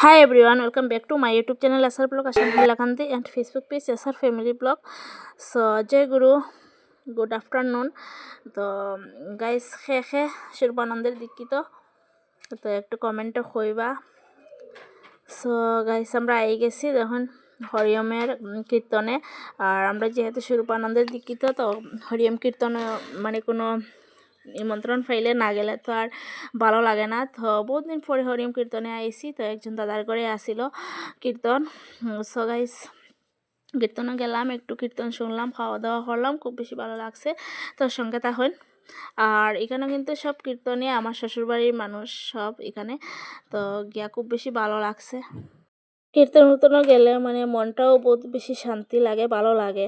Hi everyone, welcome back to my YouTube channel SR Blog Asam Hailakandi and Facebook page SR Family Blog. So Jai Guru, good afternoon. তো guys খে শিরবানন্দের দীক্ষিত তো একটু কমেন্টে কইবা। So guys আমরা I গেছি দেখুন হরিয়মের কীর্তনে। আর আমরা যেহেতু শিরূপানন্দের দীক্ষিত তো হরিয়ম কীর্তনে মানে কোনো নিমন্ত্রণ পাইলে না গেলে তো আর ভালো লাগে না। তো বহুত দিন পরে হরিয়ম কীর্তনে আইসি, তো একজন দাদার করে আসিল কীর্তন। সো গাইস কীর্তনে গেলাম, একটু কীর্তন শুনলাম, খাওয়া দাওয়া করলাম, খুব বেশি ভালো লাগছে। তো সঙ্গে তখন আর এখানে কিন্তু সব কীর্তনে আমার শ্বশুরবাড়ির মানুষ সব এখানে, তো গিয়া খুব বেশি ভালো লাগছে। কীর্তন উর্তনও গেলে মানে মনটাও বহুত বেশি শান্তি লাগে, ভালো লাগে।